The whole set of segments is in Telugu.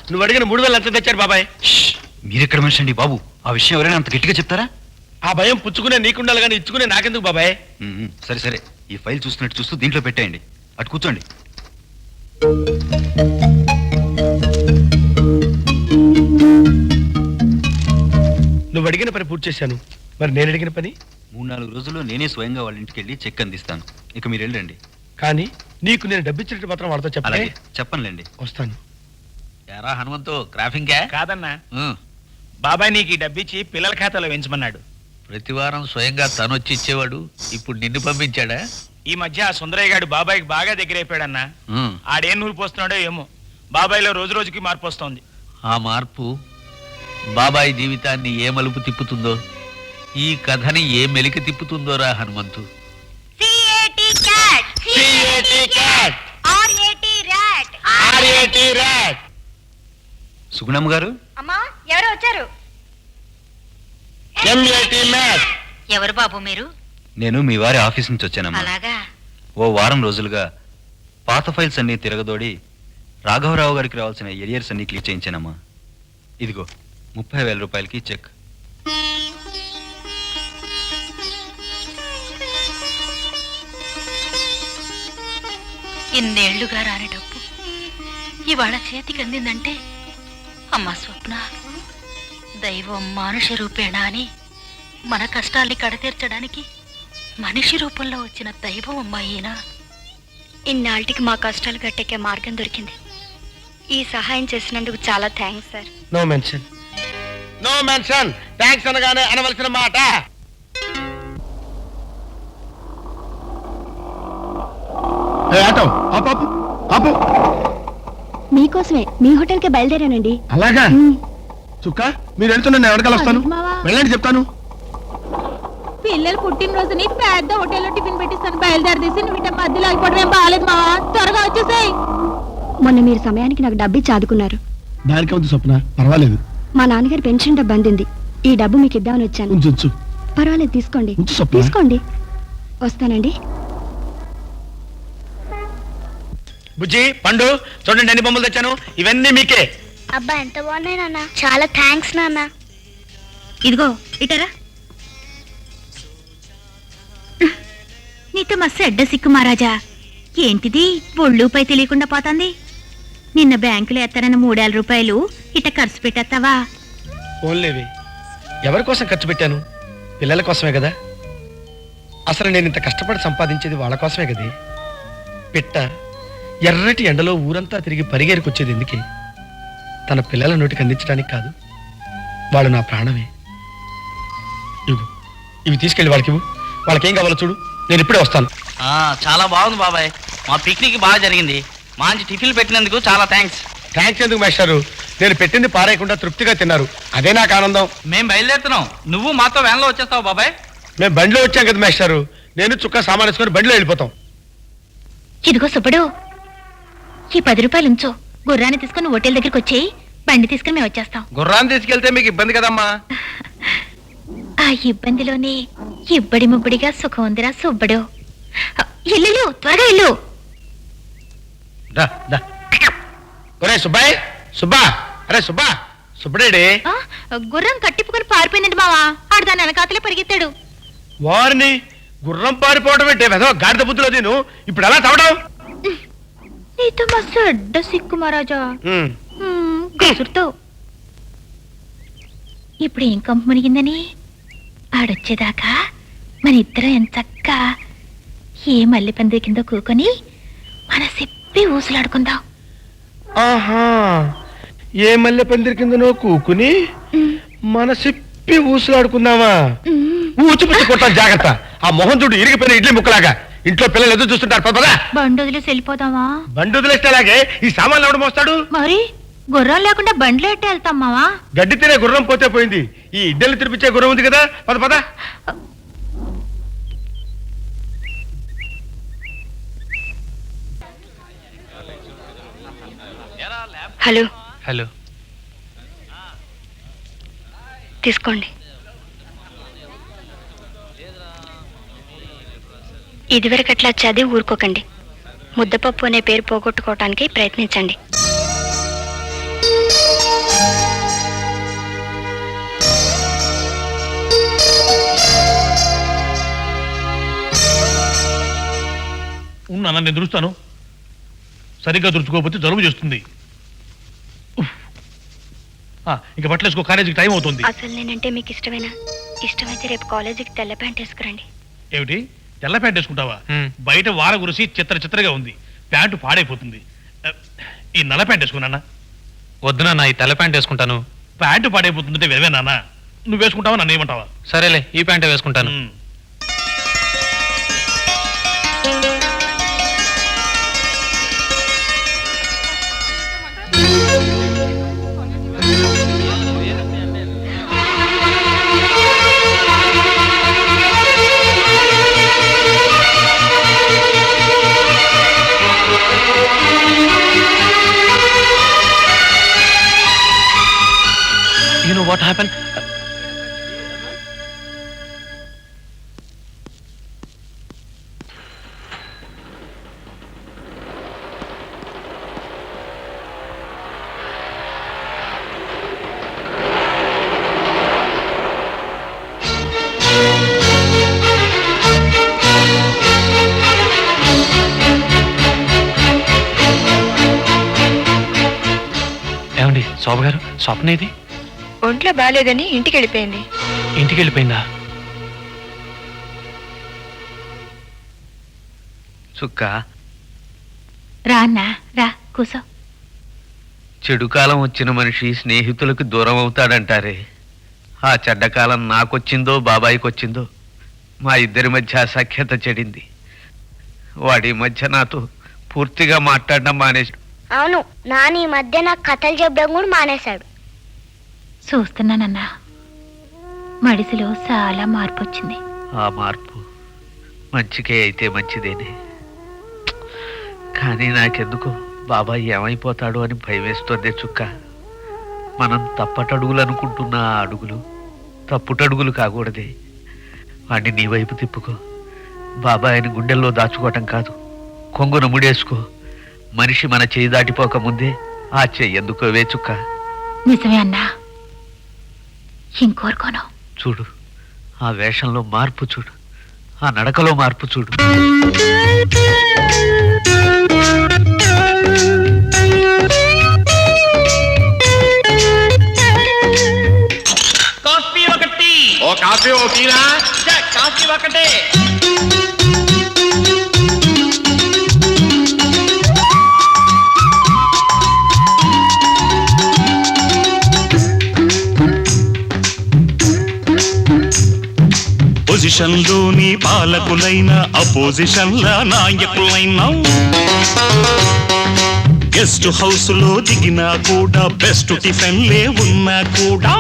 నువ్వు అడిగిన 3000 ఎంత తెచ్చారు బాబాయ్? మీరెక్కడ మనిషి అండి బాబు? ఆ విషయం ఎవరైనా అంత గట్టిగా చెప్తారా? ఆ భయం పుచ్చుకునే నీకుండాలి కానీ ఇచ్చుకునే నాకెందుకు బాబాయ్? సరే సరే, ఈ ఫైల్ చూస్తున్నట్టు చూస్తూ దీంట్లో పెట్టేయండి. అటు కూర్చోండి. నువ్వు అడిగిన పని పూర్తి చేశాను. మరి నేను అడిగిన పని 3-4 రోజుల్లో నేనే స్వయంగా వాళ్ళ ఇంటికి వెళ్ళి చెక్ అందిస్తాను. ఇక మీరు వెళ్ళండి. కానీ నీకు నేను డబ్బిచ్చినట్టు మాత్రం వాళ్ళతో చెప్పాలి. చెప్పనులేండి. వస్తాను. ఎరా హనుమంతు, క్రాఫింగే కాదన్నా, బాబాయ్ నీకు ఈ డబ్బిచ్చి పిల్లల ఖాతాలో వేయించమన్నాడు. ప్రతి వారం స్వయంగా తను వచ్చి ఇచ్చేవాడు. ఇప్పుడు నిన్ను పంపించాడా? ఈ మధ్య ఆ సుందరయ్య గారు బాబాయ్కి బాగా దగ్గరైపోయాడన్నా. ఆడేం నూరు పోస్తున్నాడో ఏమో, బాబాయ్లో రోజు రోజుకి మార్పు వస్తోంది. ఆ మార్పు బాబాయ్ జీవితాన్ని ఏ మలుపు తిప్పుతుందో, ఈ కథని ఏ మెలికి తిప్పుతుందోరా హనుమంతు. సుగుణమ్మ గారు. అమ్మా, ఎవరు వచ్చారు? ఎవరు బాబు మీరు? నేను మీ వారి ఆఫీస్ నుంచి వచ్చానమ్మా. అలాగా? ఓ వారం రోజులుగా పాత ఫైల్స్ అన్ని తిరగదోడి రాఘవరావు గారికి రావాల్సిన ఎరియర్స్ అన్ని క్లిక్ చేయించానమ్మా. ఇదిగో 30,000 రూపాయలకి చెక్. ఇన్నేళ్లుగా రాని డబ్బు ఇవాళ చేతికి అందిందంటే అమ్మా స్వప్న, దైవం మానుష రూపేణ అని మన కష్టాల్ని కడతీర్చడానికి మనిషి రూపంలో వచ్చిన దైవం అమ్మాయినా. ఇన్నాళ్ళకి మా కష్టాలు గట్టెక్కే మార్గం దొరికింది. ఈ సహాయం చేసినందుకు చాలా thanks sir. No mention. No mention. Thanks అనగానే అనవలసిన మాట. మీకోసమే మీ హోటల్కి బయలుదేరానండి. అలాగా? చుక్క మీరు వెళ్తున్నా నేను వెనకాల వస్తాను. వెళ్ళండి చెప్తాను. పిల్లలు పుట్టినరోజుని పెద్ద హోటల్లో టిఫిన్ పెట్టిస్తాను. బయలుదేరదీసి నువ్వు ఇట్లా మధ్యలో అయిపోవడం ఏం బాగాలేదు మావా. త్వరగా వచ్చేసాయి. మొన్న మీరు సమయానికి నాకు డబ్బు ఇచ్చి ఆదుకున్నారు. దానికి అవుతుంది స్వప్న, పర్వాలేదు. మా నాన్నగారి పెన్షన్ డబ్బు అందింది. ఈ డబ్బు మీకు ఇద్దామని వచ్చాను. ఉంచు. పర్వాలేదు, తీసుకోండి. తీసుకోండి. వస్తానండి. బుజ్జి, పండు, చూడండి అన్ని బొమ్మలు తెచ్చాను. ఇవన్నీ మీకే. అబ్బా, ఎంత బాగున్నాయి నాన్న. చాలా థ్యాంక్స్ నాన్న. ఇదిగో ఇటరా. నీతో మస్తు ఎడ్డ సిక్కు మహారాజా. ఏంటిది ఒళ్ళుపై తెలియకుండా పోతుంది? నిన్న బ్యాంకులో ఎత్తనన్న 3,000 రూపాయలు ఇట ఖర్చు పెట్టేస్తావా? ఓన్లేవి ఎవరి కోసం ఖర్చు పెట్టాను? పిల్లల కోసమే కదా. అసలు నేను ఇంత కష్టపడి సంపాదించేది వాళ్ళ కోసమే కదే. పిట్ట ఎర్రటి ఎండలో ఊరంతా తిరిగి పరిగెరుకొచ్చేది ఎందుకే? తన పిల్లల నోటికి అందించడానికి కాదు. వాళ్ళు నా ప్రాణమే. ఇవి తీసుకెళ్ళి వాళ్ళకి ఇవ్వు. వాళ్ళకేం కావాలో చూడు. నేను ఇప్పుడే వస్తాను. చాలా బాగుంది బాబాయ్. మా పిక్నిక్ బాగా జరిగింది. మంచి టిఫిన్లు పెట్టినందుకు చాలా థ్యాంక్స్. థ్యాంక్స్ ఎందుకు మాస్టారు? నేను పెట్టింది పారేయకుండా తృప్తిగా తిన్నారు. అదే నాకు ఆనందం. మేము బయలుదేరుతున్నాం. నువ్వు మాతో వ్యాన్లో వచ్చేస్తావు బాబాయ్. మేము బండిలో వచ్చాం కదా మాస్టారు. నేను చుక్క సామాన్ వేసుకొని బండిలో వెళ్ళిపోతాం. ఇదిగో సుబ్బడు, ఈ 10 రూపాయలు ఉంచో. గుర్రాన్ని తీసుకుని హోటల్ దగ్గరికి వచ్చేయి. బండి తీసుకుని మేము వచ్చేస్తాం. గుర్రాన్ని తీసుకెళ్తే మీకు ఇబ్బంది కదమ్మా. ఆ ఇబ్బందిలోనే ఇబ్బడి ముబ్బడిగా సుఖం ఉందిరా సుబ్బడు. ఇల్లు త్వరగా ఇల్లు. సుబ్బాయ్, సుబ్బా, అరే సుబ్బా, సుబ్బడేడి? గుర్రం కట్టిప్పుకొని పారిపోయిందండి మావా. ఆడు దాని వెనకాతలే పరిగెత్తాడు. వారిని గుర్రం పారిపోవడం అంటే వెధవ గాడిద బుద్ధిలో నేను ఇప్పుడు ఎలా తవడం? నీతో మస్తు అడ్డ సిక్కు మహారాజా. గసురుతావు. ఇప్పుడు ఏం కంపు మునిగిందని ఆడొచ్చేదాకా మన ఇద్దరం ఎంచక్క ఏ మల్లె పందిరి కింద కూకొని మన సిప్పి ఊసులాడుకుందాం. ఆహా, ఏ మల్లె పందిరి కిందనో కూకుని మన సిప్పి ఊసులాడుకుందామా? ఊచిపుచ్చి కొట్టాను, జాగ్రత్త. ఆ మొహం చూడు, ఇరిగిపోయిన ఇడ్లీ ముక్కలాగా. ఇంట్లో పిల్లలు ఎదురు చూస్తుంటారు. పదా బండి వదిలేసి వెళ్ళిపోదామా? బండి వదిలేస్తే అలాగే ఈ సామాన్లు ఎవడు మోస్తాడు? మరి గుర్రం లేకుండా బండిలో ఎట్టే వెళ్తాం మావా? గడ్డి తినే గుర్రం పోతే పోయింది. ఈ ఇడ్డలు తినిపించే గుర్రం ఉంది కదా. పద. హలో. హలో. తీసుకోండి. ఇదివరకట్లా చదివి ఊరుకోకండి. ముద్దపప్పు అనే పేరు పోగొట్టుకోవటానికి ప్రయత్నించండి. నాన్న, నేను దురుస్తాను. సరిగ్గా దురుచుకోకపోతే జలుబు చేస్తుంది. ఉఫ్. ఇంకా బట్టలు వేసుకో, కాలేజీకి టైం అవుతుంది. అసలు నేనంటే మీకు ఇష్టమేనా? ఇష్టమైతే రేపు కాలేజీకి తెల్ల ప్యాంట్ వేసుకురండి. ఏమిటి, తెల్ల ప్యాంట్ వేసుకుంటావా? బయట వార గురిసి చిత్రగా ఉంది, ప్యాంటు పాడైపోతుంది. ఈ నల్ల ప్యాంట్ వేసుకున్నా. వద్దునా, ఈ తెల్ల ప్యాంట్ వేసుకుంటాను. ప్యాంటు పాడైపోతుందంటే వెవే నాన్న, నువ్వు వేసుకుంటావా, నన్ను ఏమంటావా? సరేలే, ఈ ప్యాంటే వేసుకుంటాను. You know what happened? ఏమండి శోభ గారు, స్వప్న ఇది ఒంట్లో బాగాలేదని ఇంటికి వెళ్ళిపోయింది. ఇంటికి వెళ్ళిపోయిందా? చుక్క, రా అన్నా, రా కూసో. చెడు కాలం వచ్చిన మనిషి స్నేహితులకు దూరం అవుతాడంటారే, ఆ చెడ్డకాలం నాకొచ్చిందో బాబాయికి వచ్చిందో మా ఇద్దరి మధ్య సఖ్యత చెడింది. వాడి మధ్య నాతో పూర్తిగా మాట్లాడడం మానేసి. అవును, నాని ఈ మధ్య నాకు కథలు చెప్పడం కూడా మానేశాడు. చూస్తున్నానన్నా, మడిసిలో చాలా మార్పు వచ్చింది. ఆ మార్పు మంచికే అయితే మంచిదేనే, కానీ నాకెందుకో బాబాయ్ ఏమైపోతాడు అని భయం వేస్తోందే చుక్క. మనం తప్పటడుగులు అనుకుంటున్న ఆ అడుగులు తప్పుటడుగులు కాకూడదే. వాడిని నీ వైపు తిప్పుకో. బాబాయ్ని గుండెల్లో దాచుకోవటం కాదు, కొంగున ముడేసుకో. మనిషి మన చేయి దాటిపోక ముందే ఆ చెయ్యి ఎందుకోవే చుక్క. నిజమే అన్నా, ఇంకోరుకోను. చూడు, ఆ వేషంలో మార్పు చూడు, ఆ నడకలో మార్పు చూడు. కాఫీ ఒకటి. ఓ కాఫీ ఒకటినా? కాఫీ ఒకటే. పొజిషన్లోని పాలకులైన అపోజిషన్ల నాయకులైనా, గెస్ట్ హౌస్ లో దిగినా కూడా బెస్ట్ టిఫిన్లే ఉన్నా కూడా,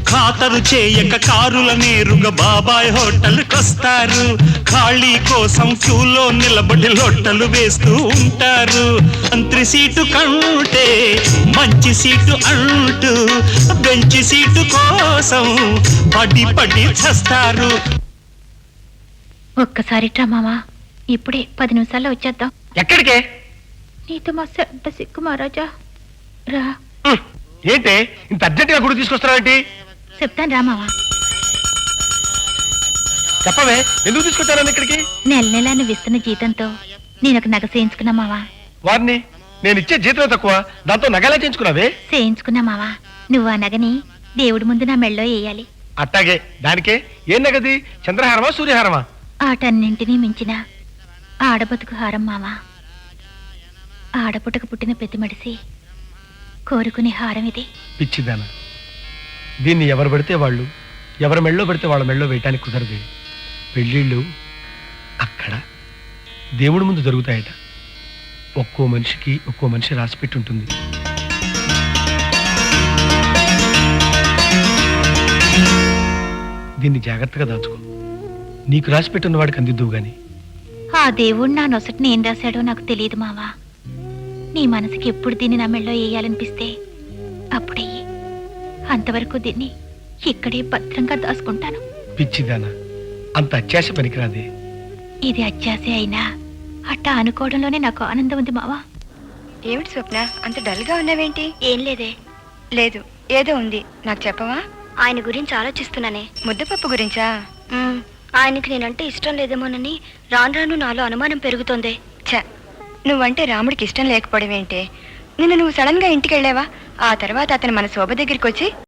ఖాతరు చేయక కారుల నేరుగా బాబాయ్ హోటల్కొస్తారు. ఖాళీ కోసం క్యూలో నిలబడి లొట్టలు వేస్తూ ఉంటారు. మంత్రి సీటు కంటే మంచి సీటు అంటూ బెంచి సీటు కోసం పడి పడి చస్తారు. ఒక్కసారి ట్రా మామా, ఇప్పుడే 10 నిమిషాల్లో వచ్చేద్దాం. ఎక్కడికే? నీతో మా చెడ్డ సిక్కు మహారాజా, రా. ఏంటే ఇంత అర్జెంటుగా గుడి తీసుకొస్తున్నావేంటి? చెప్తాను రా మావా. చెప్పవే, ఎందుకు తీసుకొచ్చారని ఇక్కడికి? నెల నెల నువ్వు ఇస్తున్న జీతంతో నేను ఒక నగ చేయించుకున్నా మావా. వారిని నేను ఇచ్చే జీతం తక్కువ, దాంతో నగలే చేయించుకున్నావే? చేయించుకున్నా మావా. నువ్వు ఆ నగని దేవుడి ముందు నా మెళ్ళో వేయాలి. అట్టాగే, దానికే. ఏం నగది? చంద్రహారమా సూర్యహారమా? ఆటన్నింటినీ మించిన ఆడబతుకు హారం మావా. ఆడపుటకు పుట్టిన పెద్ద మడిసి కోరుకునే హారం ఇది. పిచ్చిదానా, దీన్ని ఎవరు పడితే వాళ్ళు, ఎవరి మెళ్ళో పడితే వాళ్ళ మెళ్ళో వేయటానికి కుదరదు. పెళ్ళిళ్ళు అక్కడ దేవుడి ముందు జరుగుతాయట. ఒక్కో మనిషికి ఒక్కో మనిషి రాసిపెట్టి ఉంటుంది. దీన్ని జాగ్రత్తగా దాచుకో. నీకు రాసిపెట్టున్న వాడికి అందిద్దువు గాని. ఆ దేవుడు నా నొసటిని ఏం రాశాడో నాకు తెలియదు మావా. నీ మనసుకి ఎప్పుడు దీన్ని నా మెళ్ళో వేయాలనిపిస్తే అప్పుడయ్యి. అంతవరకు దీన్ని ఇక్కడే భద్రంగా దాచుకుంటాను. పిచ్చిదానా, అంత అత్యాశ పనికిరాదే. ఇది అత్యాశ అయినా అట్టా అనుకోవడంలోనే నాకు ఆనందం ఉంది మావా. ఏమిటి స్వప్న, అంత డల్గా ఉన్నావేంటి? ఏం లేదే. లేదు, ఏదో ఉంది, నాకు చెప్పవా? ఆయన గురించి ఆలోచిస్తున్నానే. ముద్దపప్పు గురించా? ఆయనకి నేనంటే ఇష్టం లేదేమోనని రాను రాను నాలో అనుమానం పెరుగుతోంది. నువ్వంటే రాముడికి ఇష్టం లేకపోవడం ఏంటే? నిన్ను నువ్వు సడన్ గా ఇంటికి వెళ్ళావా? ఆ తర్వాత అతను మన శోభ దగ్గరికి వచ్చి